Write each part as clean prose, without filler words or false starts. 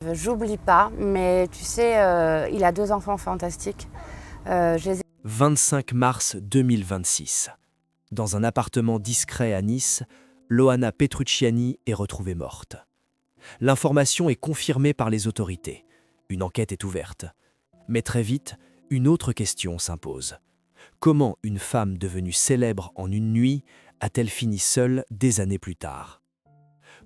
J'oublie pas, mais tu sais, il a 2 enfants fantastiques. Je les ai 25 mars 2026. Dans un appartement discret à Nice, Loana Petrucciani est retrouvée morte. L'information est confirmée par les autorités. Une enquête est ouverte. Mais très vite, une autre question s'impose. Comment une femme devenue célèbre en une nuit a-t-elle fini seule des années plus tard?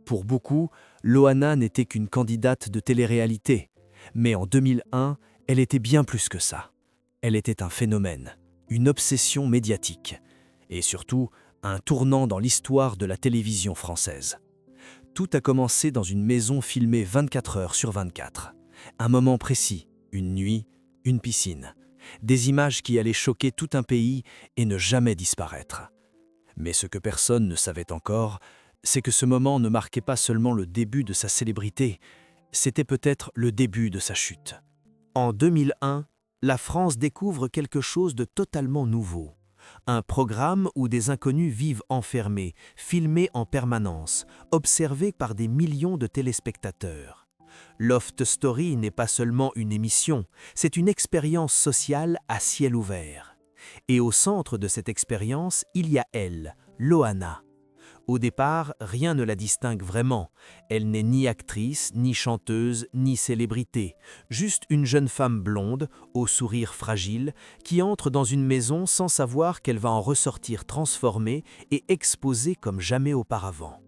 Pour beaucoup, Loana n'était qu'une candidate de télé-réalité. Mais en 2001, elle était bien plus que ça. Elle était un phénomène, une obsession médiatique, et surtout un tournant dans l'histoire de la télévision française. Tout a commencé dans une maison filmée 24 heures sur 24. Un moment précis, une nuit, une piscine. Des images qui allaient choquer tout un pays et ne jamais disparaître. Mais ce que personne ne savait encore, c'est que ce moment ne marquait pas seulement le début de sa célébrité, c'était peut-être le début de sa chute. En 2001, la France découvre quelque chose de totalement nouveau. Un programme où des inconnus vivent enfermés, filmés en permanence, observés par des millions de téléspectateurs. Loft Story n'est pas seulement une émission, c'est une expérience sociale à ciel ouvert. Et au centre de cette expérience, il y a elle, Loana. Au départ, rien ne la distingue vraiment. Elle n'est ni actrice, ni chanteuse, ni célébrité. Juste une jeune femme blonde, au sourire fragile, qui entre dans une maison sans savoir qu'elle va en ressortir transformée et exposée comme jamais auparavant.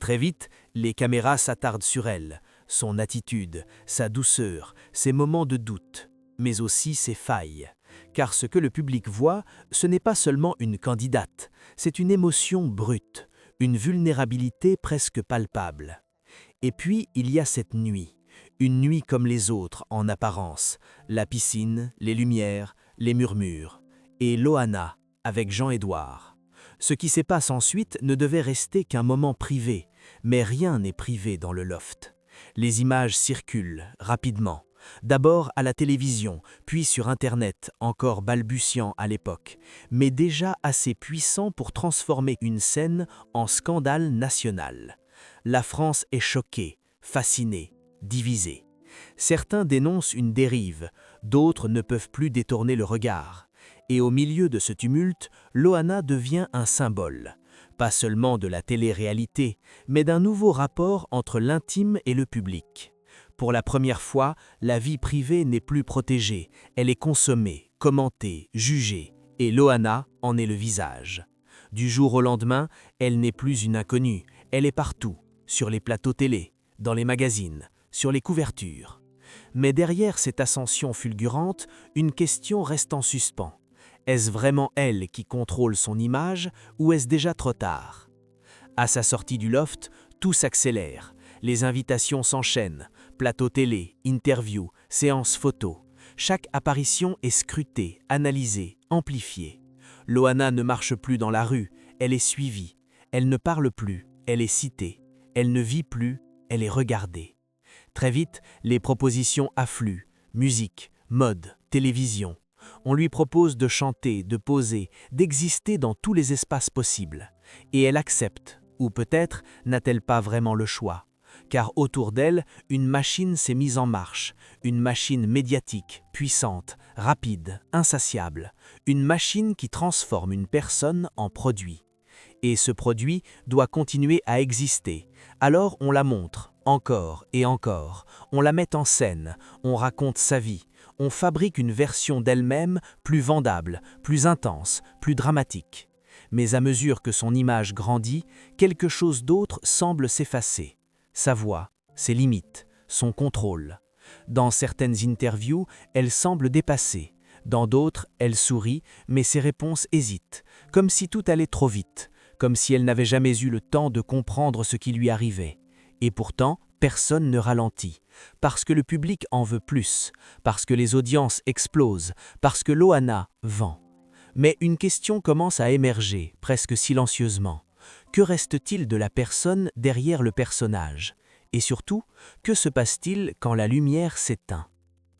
Très vite, les caméras s'attardent sur elle, son attitude, sa douceur, ses moments de doute, mais aussi ses failles. Car ce que le public voit, ce n'est pas seulement une candidate, c'est une émotion brute. Une vulnérabilité presque palpable. Et puis, il y a cette nuit. Une nuit comme les autres en apparence. La piscine, les lumières, les murmures. Et Loana, avec Jean-Édouard. Ce qui se passe ensuite ne devait rester qu'un moment privé. Mais rien n'est privé dans le loft. Les images circulent rapidement. D'abord à la télévision, puis sur Internet, encore balbutiant à l'époque, mais déjà assez puissant pour transformer une scène en scandale national. La France est choquée, fascinée, divisée. Certains dénoncent une dérive, d'autres ne peuvent plus détourner le regard. Et au milieu de ce tumulte, Loana devient un symbole. Pas seulement de la télé-réalité, mais d'un nouveau rapport entre l'intime et le public. Pour la première fois, la vie privée n'est plus protégée, elle est consommée, commentée, jugée, et Loana en est le visage. Du jour au lendemain, elle n'est plus une inconnue, elle est partout, sur les plateaux télé, dans les magazines, sur les couvertures. Mais derrière cette ascension fulgurante, une question reste en suspens. Est-ce vraiment elle qui contrôle son image ou est-ce déjà trop tard? À sa sortie du loft, tout s'accélère. Les invitations s'enchaînent, plateau télé, interviews, séances photos. Chaque apparition est scrutée, analysée, amplifiée. Loana ne marche plus dans la rue, elle est suivie. Elle ne parle plus, elle est citée. Elle ne vit plus, elle est regardée. Très vite, les propositions affluent. Musique, mode, télévision. On lui propose de chanter, de poser, d'exister dans tous les espaces possibles. Et elle accepte, ou peut-être n'a-t-elle pas vraiment le choix. Car autour d'elle, une machine s'est mise en marche, une machine médiatique, puissante, rapide, insatiable, une machine qui transforme une personne en produit. Et ce produit doit continuer à exister, alors on la montre, encore et encore, on la met en scène, on raconte sa vie, on fabrique une version d'elle-même plus vendable, plus intense, plus dramatique. Mais à mesure que son image grandit, quelque chose d'autre semble s'effacer. Sa voix, ses limites, son contrôle. Dans certaines interviews, elle semble dépassée. Dans d'autres, elle sourit, mais ses réponses hésitent, comme si tout allait trop vite, comme si elle n'avait jamais eu le temps de comprendre ce qui lui arrivait. Et pourtant, personne ne ralentit, parce que le public en veut plus, parce que les audiences explosent, parce que Loana vend. Mais une question commence à émerger, presque silencieusement. Que reste-t-il de la personne derrière le personnage? Et surtout, que se passe-t-il quand la lumière s'éteint?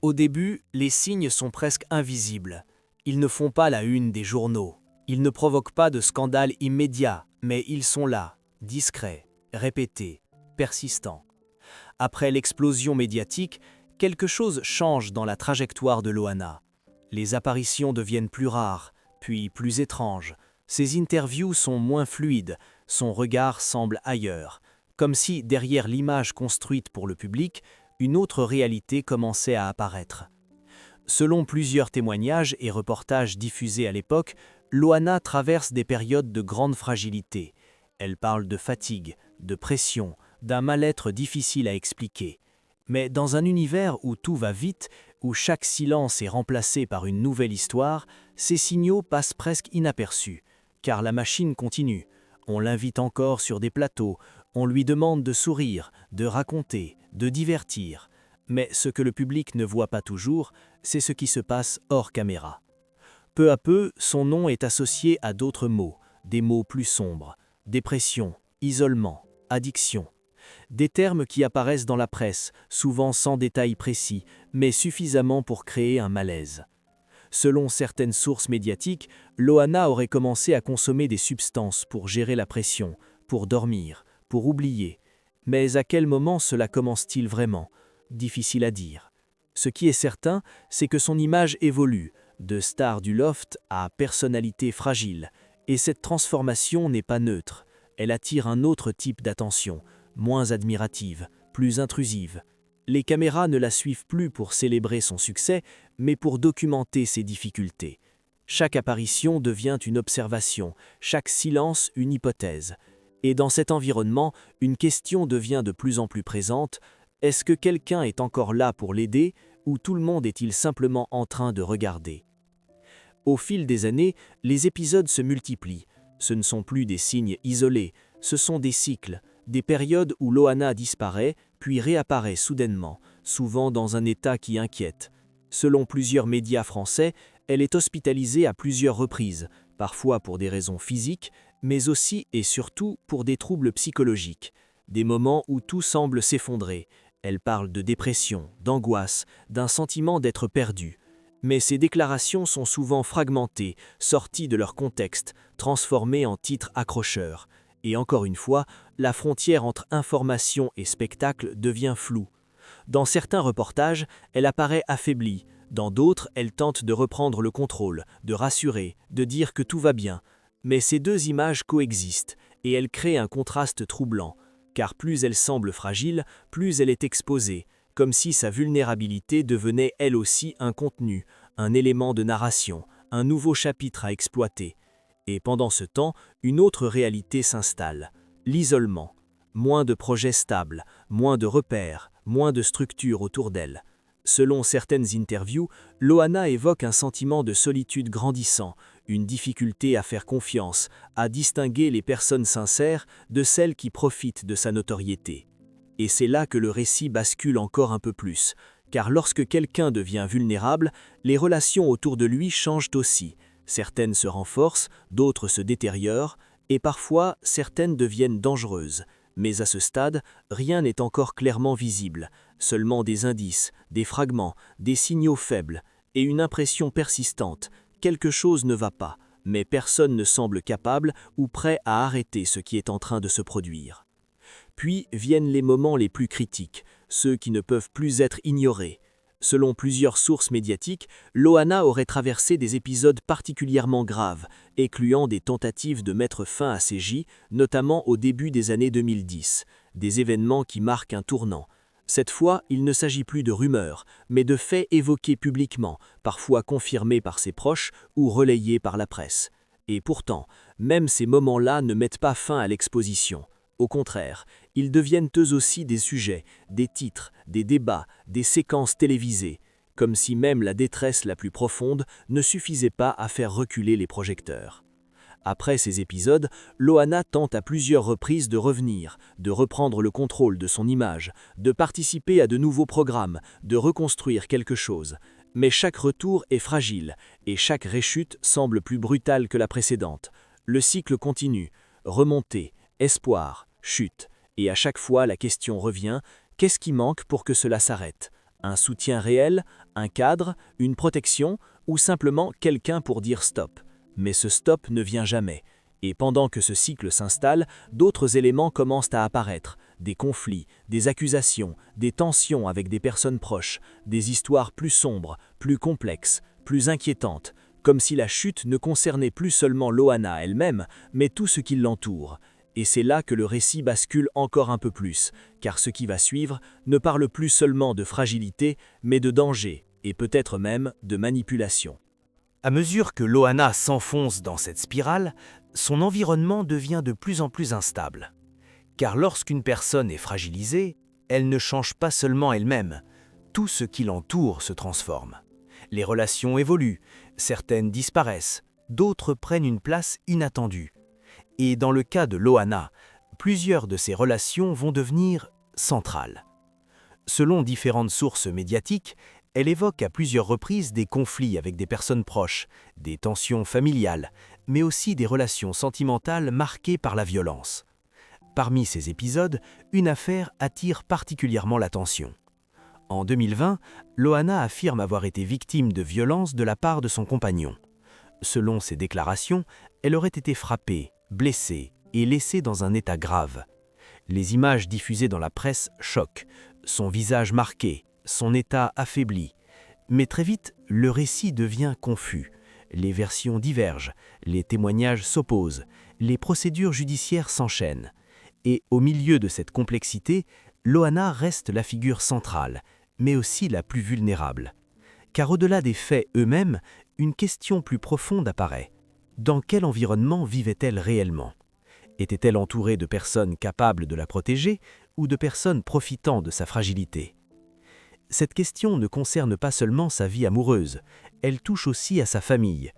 Au début, les signes sont presque invisibles. Ils ne font pas la une des journaux. Ils ne provoquent pas de scandale immédiat, mais ils sont là, discrets, répétés, persistants. Après l'explosion médiatique, quelque chose change dans la trajectoire de Loana. Les apparitions deviennent plus rares, puis plus étranges. Ses interviews sont moins fluides, son regard semble ailleurs, comme si derrière l'image construite pour le public, une autre réalité commençait à apparaître. Selon plusieurs témoignages et reportages diffusés à l'époque, Loana traverse des périodes de grande fragilité. Elle parle de fatigue, de pression, d'un mal-être difficile à expliquer. Mais dans un univers où tout va vite, où chaque silence est remplacé par une nouvelle histoire, ces signaux passent presque inaperçus, car la machine continue. On l'invite encore sur des plateaux, on lui demande de sourire, de raconter, de divertir. Mais ce que le public ne voit pas toujours, c'est ce qui se passe hors caméra. Peu à peu, son nom est associé à d'autres mots, des mots plus sombres, dépression, isolement, addiction. Des termes qui apparaissent dans la presse, souvent sans détails précis, mais suffisamment pour créer un malaise. Selon certaines sources médiatiques, Loana aurait commencé à consommer des substances pour gérer la pression, pour dormir, pour oublier. Mais à quel moment cela commence-t-il vraiment ? Difficile à dire. Ce qui est certain, c'est que son image évolue, de star du loft à personnalité fragile. Et cette transformation n'est pas neutre. Elle attire un autre type d'attention, moins admirative, plus intrusive. Les caméras ne la suivent plus pour célébrer son succès, mais pour documenter ses difficultés. Chaque apparition devient une observation, chaque silence une hypothèse. Et dans cet environnement, une question devient de plus en plus présente. Est-ce que quelqu'un est encore là pour l'aider, ou tout le monde est-il simplement en train de regarder ? Au fil des années, les épisodes se multiplient. Ce ne sont plus des signes isolés, ce sont des cycles, des périodes où Loana disparaît, puis réapparaît soudainement, souvent dans un état qui inquiète. Selon plusieurs médias français, elle est hospitalisée à plusieurs reprises, parfois pour des raisons physiques, mais aussi et surtout pour des troubles psychologiques, des moments où tout semble s'effondrer. Elle parle de dépression, d'angoisse, d'un sentiment d'être perdue. Mais ces déclarations sont souvent fragmentées, sorties de leur contexte, transformées en titres accrocheurs. Et encore une fois, la frontière entre information et spectacle devient floue. Dans certains reportages, elle apparaît affaiblie. Dans d'autres, elle tente de reprendre le contrôle, de rassurer, de dire que tout va bien. Mais ces deux images coexistent, et elles créent un contraste troublant. Car plus elle semble fragile, plus elle est exposée, comme si sa vulnérabilité devenait elle aussi un contenu, un élément de narration, un nouveau chapitre à exploiter. Et pendant ce temps, une autre réalité s'installe, l'isolement. Moins de projets stables, moins de repères, moins de structures autour d'elle. Selon certaines interviews, Loana évoque un sentiment de solitude grandissant, une difficulté à faire confiance, à distinguer les personnes sincères de celles qui profitent de sa notoriété. Et c'est là que le récit bascule encore un peu plus, car lorsque quelqu'un devient vulnérable, les relations autour de lui changent aussi. Certaines se renforcent, d'autres se détériorent, et parfois certaines deviennent dangereuses. Mais à ce stade, rien n'est encore clairement visible, seulement des indices, des fragments, des signaux faibles, et une impression persistante. Quelque chose ne va pas, mais personne ne semble capable ou prêt à arrêter ce qui est en train de se produire. Puis viennent les moments les plus critiques, ceux qui ne peuvent plus être ignorés. Selon plusieurs sources médiatiques, Loana aurait traversé des épisodes particulièrement graves, incluant des tentatives de mettre fin à ses J, notamment au début des années 2010, des événements qui marquent un tournant. Cette fois, il ne s'agit plus de rumeurs, mais de faits évoqués publiquement, parfois confirmés par ses proches ou relayés par la presse. Et pourtant, même ces moments-là ne mettent pas fin à l'exposition. Au contraire, ils deviennent eux aussi des sujets, des titres, des débats, des séquences télévisées, comme si même la détresse la plus profonde ne suffisait pas à faire reculer les projecteurs. Après ces épisodes, Loana tente à plusieurs reprises de revenir, de reprendre le contrôle de son image, de participer à de nouveaux programmes, de reconstruire quelque chose. Mais chaque retour est fragile, et chaque réchute semble plus brutale que la précédente. Le cycle continue, remontée, espoir, chute, et à chaque fois la question revient, qu'est-ce qui manque pour que cela s'arrête ? Un soutien réel, un cadre, une protection, ou simplement quelqu'un pour dire stop ? Mais ce stop ne vient jamais, et pendant que ce cycle s'installe, d'autres éléments commencent à apparaître, des conflits, des accusations, des tensions avec des personnes proches, des histoires plus sombres, plus complexes, plus inquiétantes, comme si la chute ne concernait plus seulement Loana elle-même, mais tout ce qui l'entoure. Et c'est là que le récit bascule encore un peu plus, car ce qui va suivre ne parle plus seulement de fragilité, mais de danger, et peut-être même de manipulation. À mesure que Loana s'enfonce dans cette spirale, son environnement devient de plus en plus instable. Car lorsqu'une personne est fragilisée, elle ne change pas seulement elle-même, tout ce qui l'entoure se transforme. Les relations évoluent, certaines disparaissent, d'autres prennent une place inattendue. Et dans le cas de Loana, plusieurs de ces relations vont devenir centrales. Selon différentes sources médiatiques, elle évoque à plusieurs reprises des conflits avec des personnes proches, des tensions familiales, mais aussi des relations sentimentales marquées par la violence. Parmi ces épisodes, une affaire attire particulièrement l'attention. En 2020, Loana affirme avoir été victime de violences de la part de son compagnon. Selon ses déclarations, elle aurait été frappée, blessée et laissée dans un état grave. Les images diffusées dans la presse choquent, son visage marqué, son état affaibli. Mais très vite, le récit devient confus. Les versions divergent, les témoignages s'opposent, les procédures judiciaires s'enchaînent. Et au milieu de cette complexité, Loana reste la figure centrale, mais aussi la plus vulnérable. Car au-delà des faits eux-mêmes, une question plus profonde apparaît. Dans quel environnement vivait-elle réellement ? Était-elle entourée de personnes capables de la protéger ou de personnes profitant de sa fragilité ? Cette question ne concerne pas seulement sa vie amoureuse, elle touche aussi à sa famille.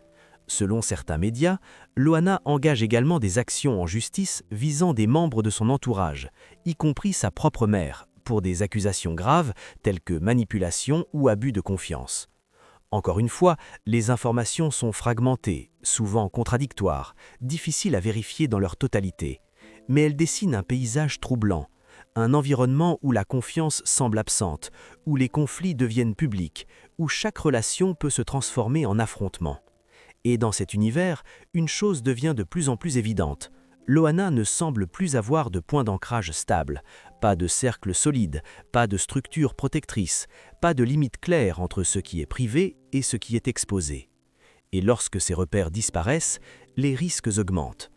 Selon certains médias, Loana engage également des actions en justice visant des membres de son entourage, y compris sa propre mère, pour des accusations graves telles que manipulation ou abus de confiance. Encore une fois, les informations sont fragmentées, souvent contradictoires, difficiles à vérifier dans leur totalité. Mais elles dessinent un paysage troublant, un environnement où la confiance semble absente, où les conflits deviennent publics, où chaque relation peut se transformer en affrontement. Et dans cet univers, une chose devient de plus en plus évidente. Loana ne semble plus avoir de point d'ancrage stable, pas de cercle solide, pas de structure protectrice, pas de limite claire entre ce qui est privé et ce qui est exposé. Et lorsque ces repères disparaissent, les risques augmentent.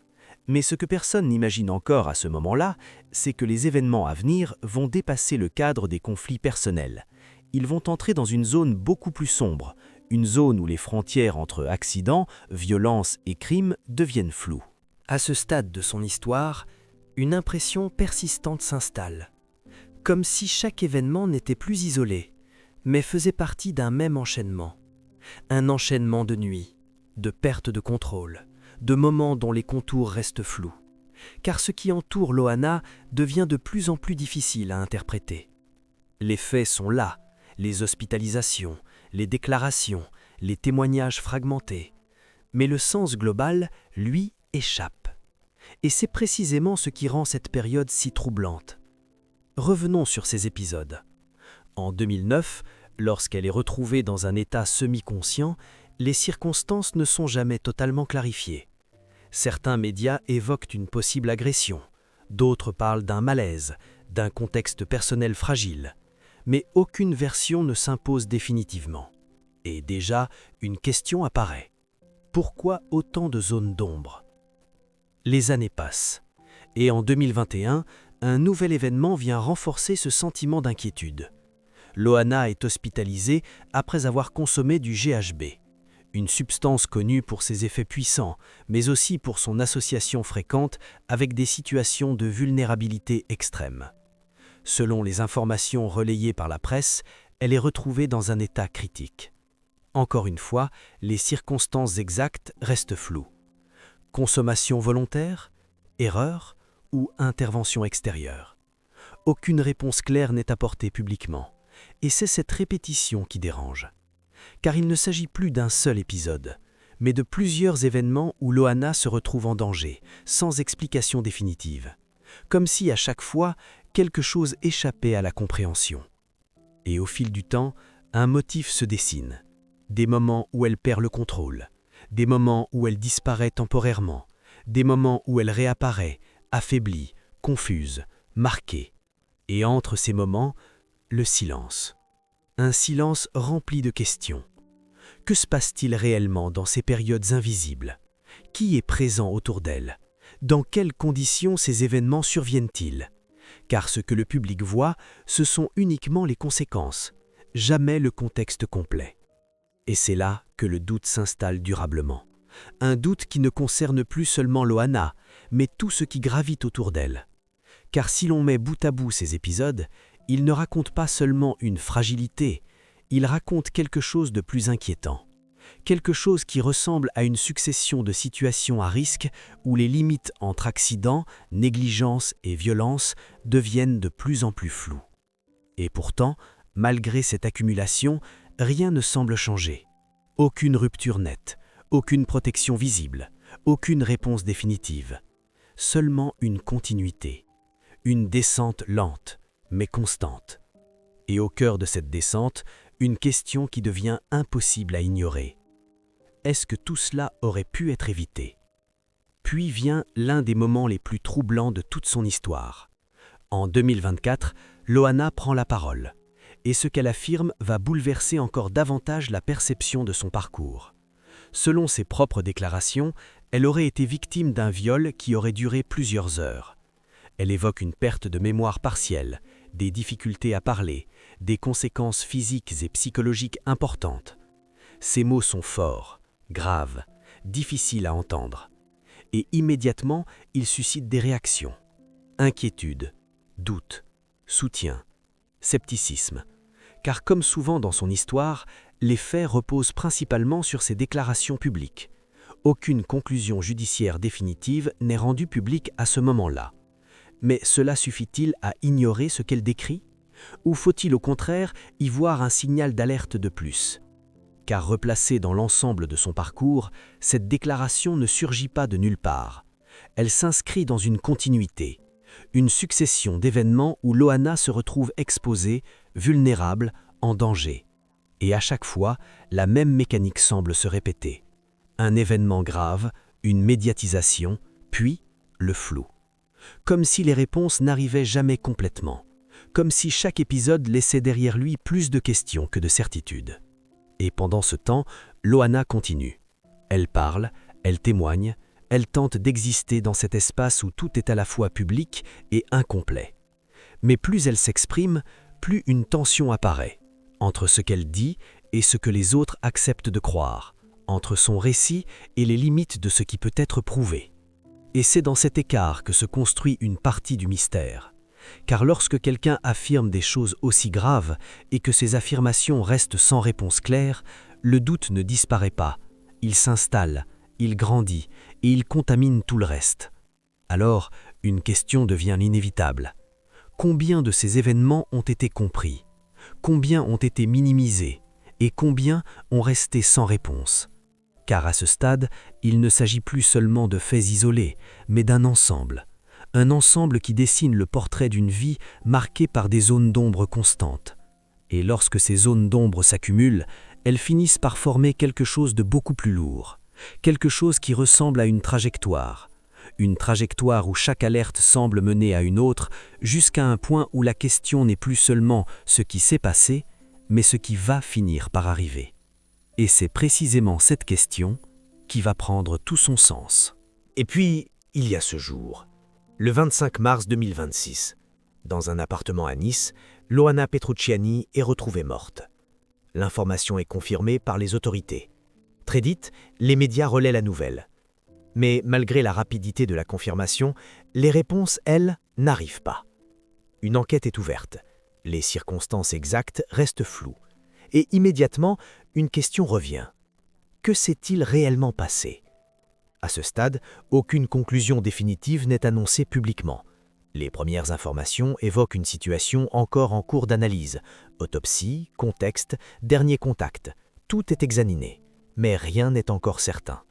Mais ce que personne n'imagine encore à ce moment-là, c'est que les événements à venir vont dépasser le cadre des conflits personnels. Ils vont entrer dans une zone beaucoup plus sombre, une zone où les frontières entre accidents, violence et crimes deviennent floues. À ce stade de son histoire, une impression persistante s'installe, comme si chaque événement n'était plus isolé, mais faisait partie d'un même enchaînement. Un enchaînement de nuits, de perte de contrôle, de moments dont les contours restent flous. Car ce qui entoure Loana devient de plus en plus difficile à interpréter. Les faits sont là, les hospitalisations, les déclarations, les témoignages fragmentés. Mais le sens global, lui, échappe. Et c'est précisément ce qui rend cette période si troublante. Revenons sur ces épisodes. En 2009, lorsqu'elle est retrouvée dans un état semi-conscient, les circonstances ne sont jamais totalement clarifiées. Certains médias évoquent une possible agression, d'autres parlent d'un malaise, d'un contexte personnel fragile. Mais aucune version ne s'impose définitivement. Et déjà, une question apparaît. Pourquoi autant de zones d'ombre ? Les années passent, et en 2021, un nouvel événement vient renforcer ce sentiment d'inquiétude. Loana est hospitalisée après avoir consommé du GHB, une substance connue pour ses effets puissants, mais aussi pour son association fréquente avec des situations de vulnérabilité extrême. Selon les informations relayées par la presse, elle est retrouvée dans un état critique. Encore une fois, les circonstances exactes restent floues. Consommation volontaire, erreur ou intervention extérieure. Aucune réponse claire n'est apportée publiquement, et c'est cette répétition qui dérange. Car il ne s'agit plus d'un seul épisode, mais de plusieurs événements où Loana se retrouve en danger, sans explication définitive. Comme si à chaque fois, quelque chose échappait à la compréhension. Et au fil du temps, un motif se dessine. Des moments où elle perd le contrôle, des moments où elle disparaît temporairement, des moments où elle réapparaît, affaiblie, confuse, marquée. Et entre ces moments, le silence. Un silence rempli de questions. Que se passe-t-il réellement dans ces périodes invisibles? Qui est présent autour d'elle? Dans quelles conditions ces événements surviennent-ils? Car ce que le public voit, ce sont uniquement les conséquences, jamais le contexte complet. Et c'est là que le doute s'installe durablement. Un doute qui ne concerne plus seulement Loana, mais tout ce qui gravite autour d'elle. Car si l'on met bout à bout ces épisodes, ils ne racontent pas seulement une fragilité, ils racontent quelque chose de plus inquiétant. Quelque chose qui ressemble à une succession de situations à risque où les limites entre accident, négligence et violence deviennent de plus en plus floues. Et pourtant, malgré cette accumulation, rien ne semble changer. Aucune rupture nette, aucune protection visible, aucune réponse définitive. Seulement une continuité, une descente lente, mais constante. Et au cœur de cette descente, une question qui devient impossible à ignorer. Est-ce que tout cela aurait pu être évité? Puis vient l'un des moments les plus troublants de toute son histoire. En 2024, Loana prend la parole, et ce qu'elle affirme va bouleverser encore davantage la perception de son parcours. Selon ses propres déclarations, elle aurait été victime d'un viol qui aurait duré plusieurs heures. Elle évoque une perte de mémoire partielle, des difficultés à parler, des conséquences physiques et psychologiques importantes. Ces mots sont forts, graves, difficiles à entendre. Et immédiatement, ils suscitent des réactions. Inquiétude, doute, soutien, scepticisme. Car comme souvent dans son histoire, les faits reposent principalement sur ses déclarations publiques. Aucune conclusion judiciaire définitive n'est rendue publique à ce moment-là. Mais cela suffit-il à ignorer ce qu'elle décrit? Ou faut-il au contraire y voir un signal d'alerte de plus? Car replacée dans l'ensemble de son parcours, cette déclaration ne surgit pas de nulle part. Elle s'inscrit dans une continuité, une succession d'événements où Loana se retrouve exposée, vulnérable, en danger. Et à chaque fois, la même mécanique semble se répéter. Un événement grave, une médiatisation, puis le flou. Comme si les réponses n'arrivaient jamais complètement. Comme si chaque épisode laissait derrière lui plus de questions que de certitudes. Et pendant ce temps, Loana continue. Elle parle, elle témoigne, elle tente d'exister dans cet espace où tout est à la fois public et incomplet. Mais plus elle s'exprime, plus une tension apparaît, entre ce qu'elle dit et ce que les autres acceptent de croire, entre son récit et les limites de ce qui peut être prouvé. Et c'est dans cet écart que se construit une partie du mystère. Car lorsque quelqu'un affirme des choses aussi graves et que ces affirmations restent sans réponse claire, le doute ne disparaît pas, il s'installe, il grandit et il contamine tout le reste. Alors, une question devient inévitable. Combien de ces événements ont été compris? Combien ont été minimisés? Et combien ont resté sans réponse? Car à ce stade, il ne s'agit plus seulement de faits isolés, mais d'un ensemble. Un ensemble qui dessine le portrait d'une vie marquée par des zones d'ombre constantes. Et lorsque ces zones d'ombre s'accumulent, elles finissent par former quelque chose de beaucoup plus lourd. Quelque chose qui ressemble à une trajectoire. Une trajectoire où chaque alerte semble mener à une autre, jusqu'à un point où la question n'est plus seulement ce qui s'est passé, mais ce qui va finir par arriver. Et c'est précisément cette question qui va prendre tout son sens. Et puis, il y a ce jour, le 25 mars 2026. Dans un appartement à Nice, Loana Petrucciani est retrouvée morte. L'information est confirmée par les autorités. Très vite, les médias relaient la nouvelle. Mais malgré la rapidité de la confirmation, les réponses, elles, n'arrivent pas. Une enquête est ouverte. Les circonstances exactes restent floues. Et immédiatement, une question revient. Que s'est-il réellement passé? À ce stade, aucune conclusion définitive n'est annoncée publiquement. Les premières informations évoquent une situation encore en cours d'analyse. Autopsie, contexte, dernier contact, tout est examiné, mais rien n'est encore certain.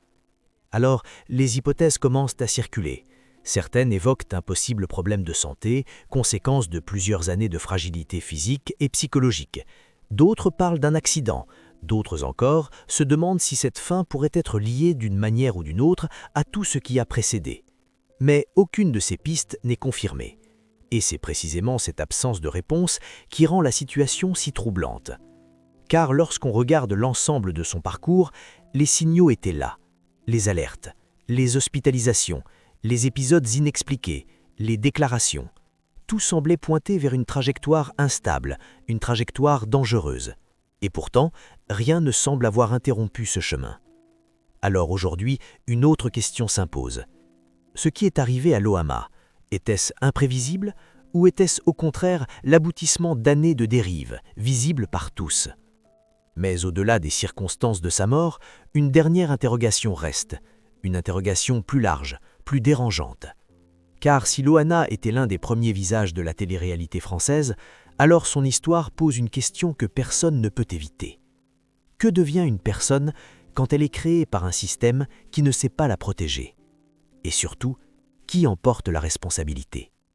Alors, les hypothèses commencent à circuler. Certaines évoquent un possible problème de santé, conséquence de plusieurs années de fragilité physique et psychologique. D'autres parlent d'un accident. D'autres encore se demandent si cette fin pourrait être liée d'une manière ou d'une autre à tout ce qui a précédé. Mais aucune de ces pistes n'est confirmée. Et c'est précisément cette absence de réponse qui rend la situation si troublante. Car lorsqu'on regarde l'ensemble de son parcours, les signaux étaient là. Les alertes, les hospitalisations, les épisodes inexpliqués, les déclarations. Tout semblait pointer vers une trajectoire instable, une trajectoire dangereuse. Et pourtant, rien ne semble avoir interrompu ce chemin. Alors aujourd'hui, une autre question s'impose. Ce qui est arrivé à Lohama, était-ce imprévisible ou était-ce au contraire l'aboutissement d'années de dérive, visible par tous? Mais au-delà des circonstances de sa mort, une dernière interrogation reste, une interrogation plus large, plus dérangeante. Car si Loana était l'un des premiers visages de la télé-réalité française, alors son histoire pose une question que personne ne peut éviter. Que devient une personne quand elle est créée par un système qui ne sait pas la protéger? Et surtout, qui en porte la responsabilité?